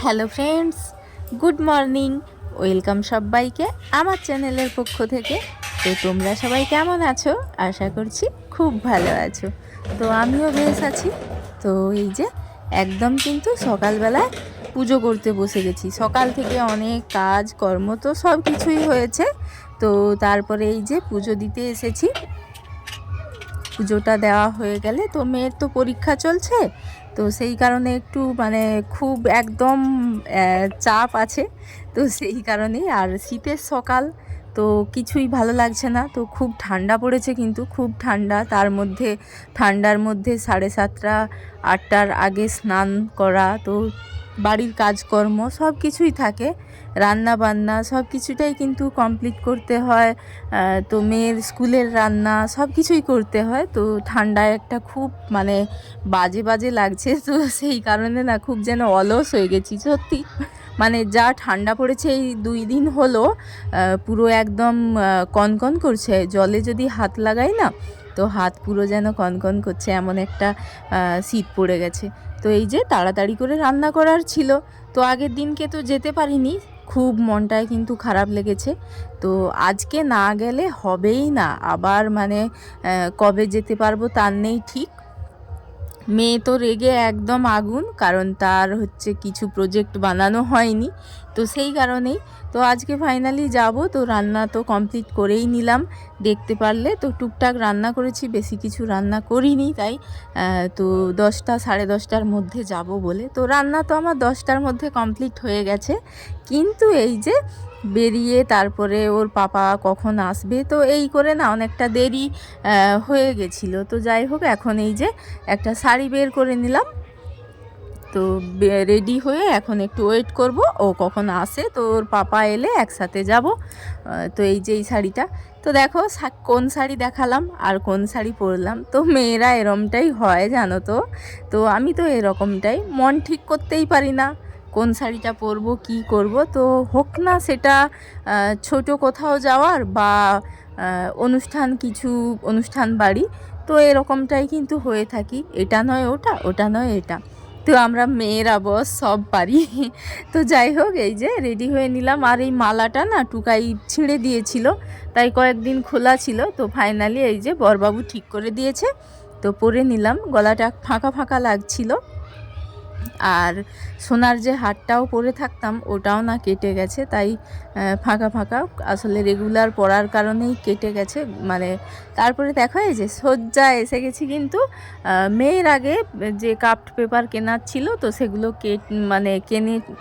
Hello friends, good morning. Welcome সবাইকে আমার চ্যানেলের পক্ষ থেকে। তো তোমরা সবাই কেমন আছো? আশা করছি খুব ভালো আছো। তো আমিও বেশ আছি। তো এই যে একদম কিন্তু সকালবেলায় পুজো করতে বসে গেছি। সকাল থেকে অনেক কাজ কর্ম তো সব কিছুই হয়েছে। তো তারপরে এই যে পুজো দিতে এসেছি। পুজোটা দেওয়া হয়ে গেলে তো মেয়ের তো পরীক্ষা চলছে, তো সেই কারণে একটু মানে খুব একদম চাপ আছে। তো সেই কারণেই আর শীতের সকাল তো কিছুই ভালো লাগছে না। তো খুব ঠান্ডা পড়েছে, কিন্তু খুব ঠান্ডা। তার মধ্যে ঠান্ডার মধ্যে 7:30 8টার আগে স্নান করা, তো বাড়ির কাজকর্ম সব কিছুই থাকে, রান্না বান্না সব কিছুটাই কিন্তু কমপ্লিট করতে হয়। তো মেয়ের স্কুলের রান্না সব কিছুই করতে হয়। তো ঠান্ডায় একটা খুব মানে বাজে বাজে লাগছে। তো সেই কারণে না খুব যেন অলস হয়ে গেছি সত্যি। মানে যা ঠান্ডা পড়েছে এই 2 দিন হলো, পুরো একদম কনকন করছে। জলে যদি হাত লাগাই না, তো হাত পুরো যেন কনকন করছে, এমন একটা শীত পড়ে গেছে। তো এই যে তাড়াতাড়ি করে রান্না করার ছিল, তো আগের দিনকে তো যেতে পারিনি, খুব মনটায় কিন্তু খারাপ লেগেছে। তো আজকে না গেলে হবেই না, আবার মানে কবে যেতে পারবো তার নেই ঠিক। মেয়ে তো রেগে একদম আগুন, কারণ তার হচ্ছে কিছু প্রজেক্ট বানানো হয়নি। তো সেই কারণেই তো আজকে ফাইনালি যাব। তো রান্না তো কমপ্লিট করেই নিলাম, দেখতে পারলে। তো টুকটাক রান্না করেছি, বেশি কিছু রান্না করিনি। তাই তো 10টা 10:30টার মধ্যে যাব বলে, তো রান্না তো আমার 10টার মধ্যে কমপ্লিট হয়ে গেছে। কিন্তু এই যে বেরিয়ে তারপরে ওর পাপা কখন আসবে, তো এই করে না অনেকটা দেরি হয়ে গেছিলো। তো যাই হোক, এখন এই যে একটা শাড়ি বের করে নিলাম। তো রেডি হয়ে এখন একটু ওয়েট করব ও কখন আসে, তো ওর পাপা এলে একসাথে যাব। তো এই যে এই শাড়িটা, তো দেখো কোন শাড়ি দেখালাম আর কোন শাড়ি পরলাম। তো মেয়েরা এরমটাই হয় জানো তো। তো আমি তো এরকমটাই, মন ঠিক করতেই পারি না কোন শাড়িটা পরবো কি করব। তো হোক না সেটা ছোট কোথাও যাওয়ার বা অনুষ্ঠান, কিছু অনুষ্ঠান বাড়ি, তো এরকমটাই কিন্তু হয়ে থাকি। এটা নয় ওটা, ওটা নয় এটা। তো আমরা মেয়েরা বস সব পারি। তো যাই হোক, এই যে রেডি হয়ে নিলাম। আর এই মালাটা না টুকাই ছিঁড়ে দিয়েছিল, তাই কয়েকদিন খোলা ছিল। তো ফাইনালি এই যে বরবাবু ঠিক করে দিয়েছে, তো পরে নিলাম। গলাটা ফাঁকা ফাঁকা লাগছিল। আর সোনার যে হারটাও পরে থাকতাম, ওটাও না কেটে গেছে, তাই ফাঁকা ফাঁকা। আসলে রেগুলার পরার কারণেই কেটে গেছে মানে। তারপরে দেখা যায় যে সজ্জা এসে গেছি, কিন্তু মেয়ের আগে যে কাপ্ট পেপার কেনার ছিল, তো সেগুলো মানে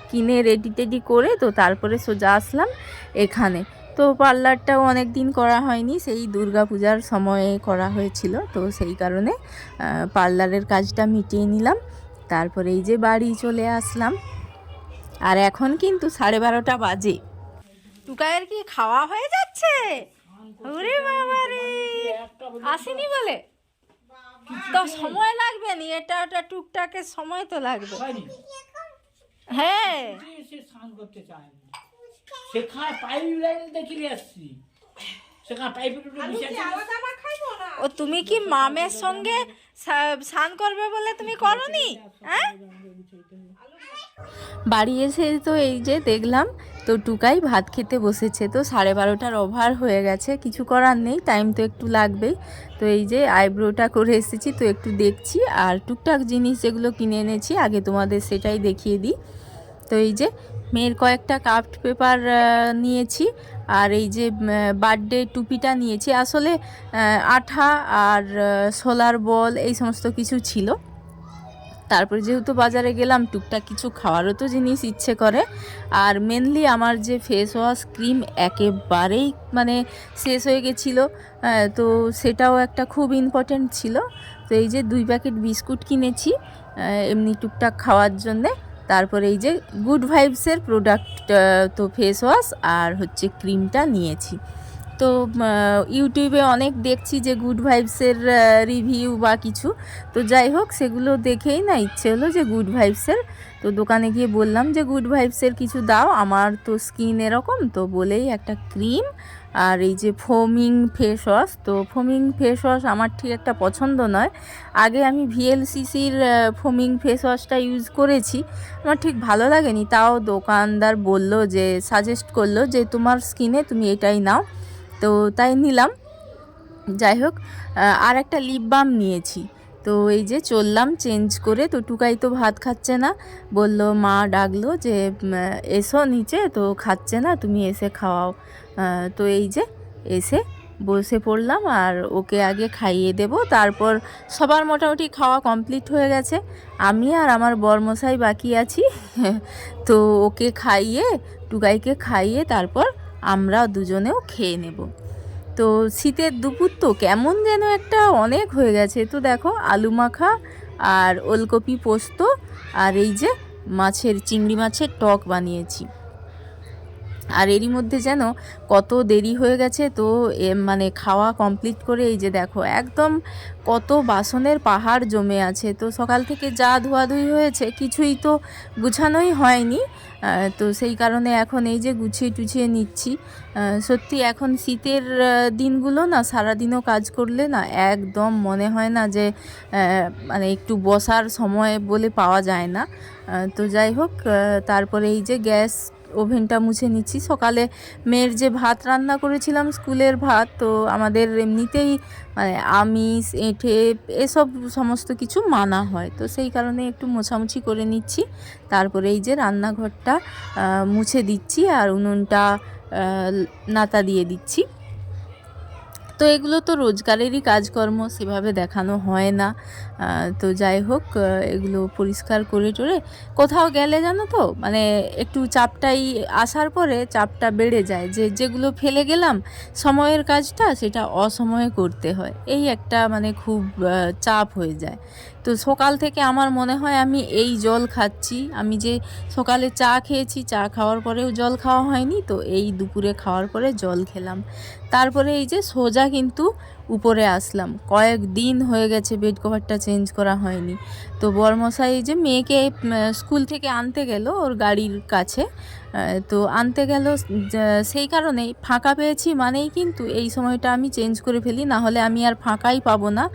কিনে রেডি টেডি করে, তো তারপরে সোজা আসলাম এখানে। তো পার্লারটাও অনেক দিন করা হয়নি, সেই পূজার সময়ে করা হয়েছিল। তো সেই কারণে পার্লারের কাজটা মিটিয়ে নিলাম। তারপরে এই যে বাড়ি চলে আসলাম। আর এখন কিন্তু 12:30 বাজে। টুকায়ের কি খাওয়া হয়ে যাচ্ছে? ওরে বাবা রে, আসেনি বলে তো সময় লাগবে নি, এটা ওটা টুকটাকের সময় তো লাগবে। হ্যাঁ, সেখানে পাইপ লাইন দেখিয়ে আসছি। ও তুমি কি মামের সঙ্গে স্নান করবে বলে তুমি করনি? হ্যাঁ, বাড়ি এসে তো এই যে দেখলাম, তো টুকাই ভাত খেতে বসেছে। তো 12:30টার ওভার হয়ে গেছে, কিছু করার নেই, টাইম তো একটু লাগবেই। তো এই যে আইব্রোটা করে এসেছি, তো একটু দেখছি। আর টুকটাক জিনিস যেগুলো কিনে এনেছি আগে তোমাদের সেটাই দেখিয়ে দিই। তো এই যে মেয়ের কয়েকটা কাপ্ট পেপার নিয়েছি, আর এই যে বার্থডে টুপিটা নিয়েছি। আসলে আঠা আর সোলার বল এই সমস্ত কিছু ছিল। তারপরে যেহেতু বাজারে গেলাম, টুকটাক কিছু খাওয়ারও তো জিনিস ইচ্ছে করে। আর মেনলি আমার যে ফেস ওয়াশ ক্রিম একেবারেই মানে শেষ হয়ে গেছিলো, তো সেটাও একটা খুব ইম্পর্ট্যান্ট ছিল। তো এই যে 2 প্যাকেট বিস্কুট কিনেছি এমনি টুকটাক খাওয়ার জন্যে। তারপরে এই যে গুড ভাইবসের প্রোডাক্ট, তো ফেস ওয়াশ আর হচ্ছে ক্রিমটা নিয়েছি। তো ইউটিউবে অনেক দেখছি যে গুড ভাইবসের রিভিউ বা কিছু। তো যাই হোক, সেগুলো দেখেই না ইচ্ছে হলো যে গুড ভাইবসের, তো দোকানে গিয়ে বললাম যে গুড ভাইবসের কিছু দাও, আমার তো স্কিন এরকম, তো বলেই একটা ক্রিম আর এই যে ফোমিং ফেস ওয়াশ, তো ফোমিং ফেস ওয়াশ আমার ঠিক একটা পছন্দ নয়। আগে আমি ভিএলসিসির ফোমিং ফেস ওয়াশটা ইউজ করেছি, আমার ঠিক ভালো লাগেনি। তাও দোকানদার বলল যে সাজেস্ট করলো যে তোমার স্কিনে তুমি এটাই নাও, তো তাই নিলাম। যাই হোক, আর একটা লিপ বাম নিয়েছি। তো এই যে চললাম চেঞ্জ করে, তো টুকাই তো ভাত খাচ্ছে না, বলল মা ডাকলো যে এসো নিচে, তো খাচ্ছে না, তুমি এসে খাওয়াও। তো এই যে এসে বসে পড়লাম আর ওকে আগে খাইয়ে দেব, তারপর সবার মোটামুটি খাওয়া কমপ্লিট হয়ে গেছে, আমি আর আমার বরমশাই বাকি আছি। তো ওকে খাইয়ে, টুকাইকে খাইয়ে তারপর আমরা দুজনেও খেয়ে নেব। তো শীতের দুপুর তো কেমন যেন একটা অনেক হয়ে গেছে। তো দেখো আলু মাখা আর ওলকপি পোস্ত আর এই যে চিংড়ি মাছের টক বানিয়েছি। আর এরই মধ্যে যেন কত দেরি হয়ে গেছে। তো মানে খাওয়া কমপ্লিট করে এই যে দেখো একদম কত বাসনের পাহাড় জমে আছে। তো সকাল থেকে যা ধোয়াধুয়ি হয়েছে কিছুই তো গুছানোই হয়নি। তো সেই কারণে এখন এই যে গুছিয়ে টুছিয়ে নিচ্ছি। সত্যি এখন শীতের দিনগুলো না সারাদিনও কাজ করলে না একদম মনে হয় না যে মানে একটু বসার সময় বলে পাওয়া যায় না। তো যাই হোক, তারপরে এই যে গ্যাস ওভেনটা মুছে নিচ্ছি। সকালে মেয়ের যে ভাত রান্না করেছিলাম স্কুলের ভাত, তো আমাদের এমনিতেই মানে আমিষ এঁঠে এসব সমস্ত কিছু মানা হয়, তো সেই কারণে একটু মোছামুছি করে নিচ্ছি। তারপরে এই যে রান্নাঘরটা মুছে দিচ্ছি আর উনুনটা নাতা দিয়ে দিচ্ছি। তো এগুলো তো রোজগারেরই কাজকর্ম, সেভাবে দেখানো হয় না। তো যাই হোক, এগুলো পরিষ্কার করে টোরে কোথাও গেলে জানো তো মানে একটু চাপটাই আসার পরে চাপটা বেড়ে যায়, যে যেগুলো ফেলে গেলাম সময়ের কাজটা সেটা অসময়ে করতে হয়, এই একটা মানে খুব চাপ হয়ে যায়। তো সকাল থেকে আমার মনে হয় আমি এই জল খাচ্ছি, আমি যে সকালে চা খেয়েছি, চা খাওয়ার পরেও জল খাওয়া হয়নি, তো এই দুপুরে খাওয়ার পরে জল খেলাম। তারপরে এই যে সোজা কিন্তু উপরে আসলাম, কয়েকদিন হয়ে গেছে বেড কভারটা চেঞ্জ করা হয়নি। তো বরমশাই যে মেয়েকে স্কুল থেকে আনতে গেল ওর গাড়ির কাছে, তো আনতে গেল, সেই কারণেই ফাঁকা পেয়েছি মানেই কিন্তু এই সময়টা আমি চেঞ্জ করে ফেলি, না হলে আমি আর ফাঁকাই পাবো না।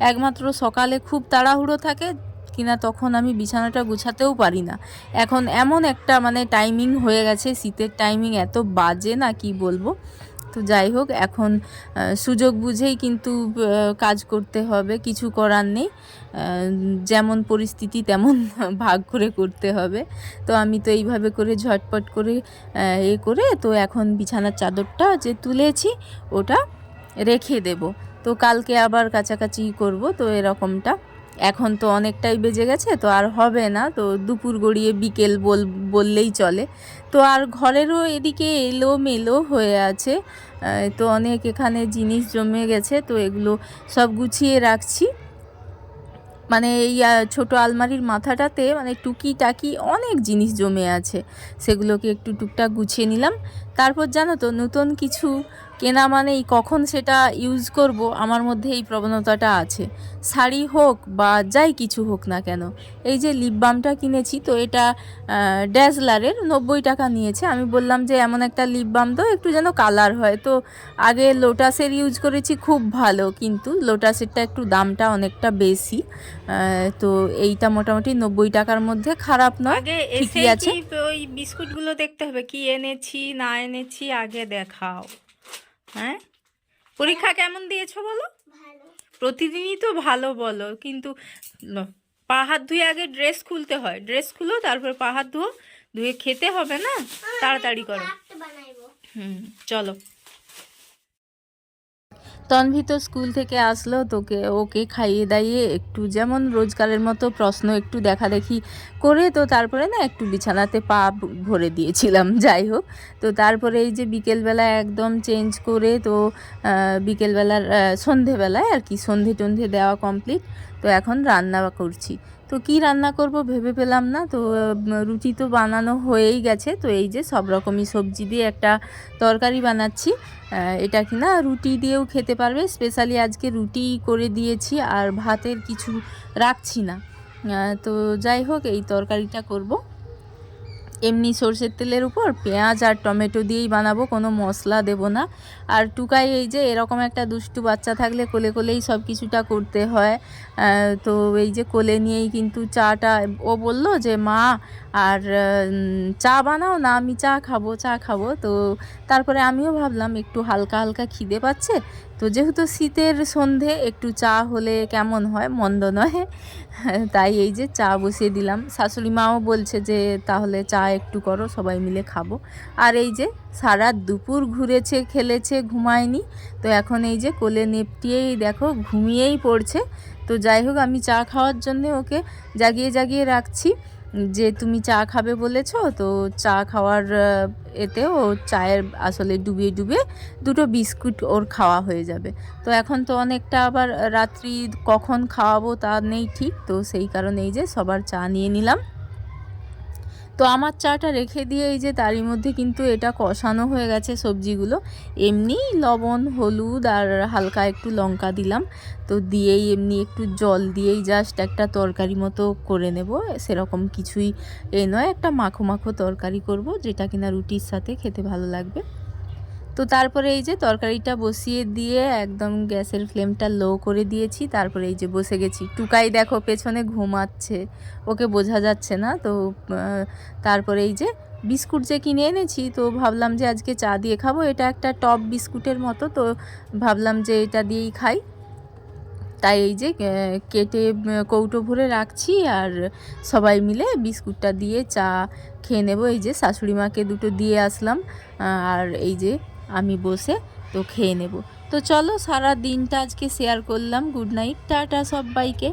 একমাত্র সকালে খুব তাড়াহুড়ো থাকে কিনা তখন আমি বিছানাটা গুছাতেও পারি না। এখন এমন একটা মানে টাইমিং হয়ে গেছে, শীতের টাইমিং এত বাজে না কি বলবো। তো যাই হোক, এখন সুযোগ বুঝেই কিন্তু কাজ করতে হবে, কিছু করার নেই, যেমন পরিস্থিতি তেমন ভাগ করে করতে হবে। তো আমি তো এইভাবে করে ঝটপট করে করে তো এখন বিছানার চাদরটা যে তুলেছি ওটা রেখে দেব, তো কালকে আবার কাছাকাছি করব। তো এরকমটা এখন তো অনেকটাই বেজে গেছে, তো আর হবে না, তো দুপুর গড়িয়ে বিকেল বললেই চলে। তো আর ঘরেরও এদিকে এলোমেলো হয়ে আছে, তো অনেক এখানে জিনিস জমে গেছে, তো এগুলো সব গুছিয়ে রাখছি। মানে এই ছোট আলমারির মাথাটাতে মানে টুকিটাকি অনেক জিনিস জমে আছে, সেগুলোকে একটু টুকটাক গুছিয়ে নিলাম। তারপর জানো তো নতুন কিছু কেনা মানেই কখন সেটা ইউজ করব, আমার মধ্যে এই প্রবণতাটা আছে। শাড়ি হোক বা যাই কিছু হোক না কেন, এই যে লিপ বামটা কিনেছি, তো এটা ড্যাজলারের 90 টাকা নিয়েছে। আমি বললাম যে এমন একটা লিপ বাম তো একটু যেন কালার হয়। তো আগে লোটাসের ইউজ করেছি, খুব ভালো, কিন্তু লোটাসেরটা একটু দামটা অনেকটা বেশি। তো এইটা মোটামুটি 90 টাকার মধ্যে খারাপ নয়, ঠিকই আছে। ওই বিস্কুটগুলো দেখতে হবে কি এনেছি না এনেছি, আগে দেখাও। হ্যাঁ, পরীক্ষা কেমন দিয়েছো বলো? প্রতিদিনই তো ভালো বলো, কিন্তু পা হাত ধুয়ে আগে ড্রেস খুলতে হয়, ড্রেস খুলো তারপর পা হাত ধুয়ে খেতে হবে না, তাড়াতাড়ি করো। চলো। তন্ভি তো স্কুল থেকে আসলো, ওকে খাইয়ে দাইয়ে একটু যেমন রোজকারের মতো প্রশ্ন একটু দেখাদেখি করে, তো তারপরে না একটু বিছানাতে পা ভরে দিয়েছিলাম। যাই হোক, তো তারপরে এই যে বিকেলবেলা একদম চেঞ্জ করে, তো বিকেলবেলার সন্ধেবেলায় আর কি সন্ধে টন্ধে দেওয়া কমপ্লিট, তো এখন রান্না করছি। তো কি রান্না করব ভেবে পেলাম না, তো রুটি তো বানানো হয়েই গেছে, তো এই যে সব রকমই সবজি দিয়ে একটা তরকারি বানাচ্ছি। এটা কি না রুটি দিয়েও খেতে পারবে, স্পেশালি আজকে রুটি করে দিয়েছি আর ভাতের কিছু রাখছি না। তো যাই হোক, এই তরকারিটা করব। এমনি সরষের তেলের উপর পেঁয়াজ আর টমেটো দিয়েই বানাবো, কোনো মশলা দেব না। আর টুকাই এই যে এরকম একটা দুষ্টু বাচ্চা থাকলে কোলে কোলেই সব কিছুটা করতে হয়। তো এই যে কোলে নিয়েই কিন্তু চাটা ও বলল যে মা আর চা বানাও না, আমি চা খাবো চা খাবো। তো তারপরে আমিও ভাবলাম একটু হালকা হালকা খিদে পাচ্ছে, তো যেহেতু শীতের সন্ধে একটু চা হলে কেমন হয়, মন্দ নয়। তাই এই যে চা বসিয়ে দিলাম। শাশুড়ি মাও বলছে যে তাহলে চা একটু করো, সবাই মিলে খাবো। আর এই যে সারা দুপুর ঘুরেছে খেলেছে, ঘুমায়নি। তো এখন এই যে কোলে নেপটিয়েই দেখো ঘুমিয়েই পড়ছে। তো যাই হোক, আমি চা খাওয়ার জন্যে ওকে জাগিয়ে জাগিয়ে রাখছি, যে তুমি চা খাবে বলেছো, তো চা খাওয়ার এতে ও চায়ের আসলে ডুবিয়ে ডুবিয়ে দুটো বিস্কুট ওর খাওয়া হয়ে যাবে। তো এখন তো অনেকটা আবার রাত্রি কখন খাওয়াবো তা নেই ঠিক, তো সেই কারণে এই যে সবার চা নিয়ে নিলাম। তো আমার চাটা রেখে দিয়ে এই যে তারই মধ্যে কিন্তু এটা কষানো হয়ে গেছে সবজিগুলো। এমনি লবণ হলুদ আর হালকা একটু লঙ্কা দিলাম, তো দিয়েই এমনি একটু জল দিয়েই জাস্ট একটা তরকারি মতো করে নেব। সেরকম কিছুই নয়, একটা মাখো মাখো তরকারি করব, যেটা কিনা রুটির সাথে খেতে ভালো লাগবে। তো তারপরে এই যে তরকারিটা বসিয়ে দিয়ে একদম গ্যাসের ফ্লেমটা লো করে দিয়েছি। তারপরে এই যে বসে গেছি। টুকাই দেখো পেছনে ঘুমাচ্ছে, ওকে বোঝা যাচ্ছে না। তো তারপরে এই যে বিস্কুট যে কিনে এনেছি, তো ভাবলাম যে আজকে চা দিয়ে খাবো। এটা একটা টপ বিস্কুটের মতো, তো ভাবলাম যে এটা দিয়েই খাই। তাই এই যে কেটে কৌটো ভরে রাখছি, আর সবাই মিলে বিস্কুটটা দিয়ে চা খেয়ে নেব। এই যে শাশুড়ি মাকে দুটো দিয়ে আসলাম, আর এই যে আমি বসে তো খেয়ে নেব। তো চলো, সারা দিনটা আজকে শেয়ার করলাম। গুড নাইট, টাটা সবাইকে।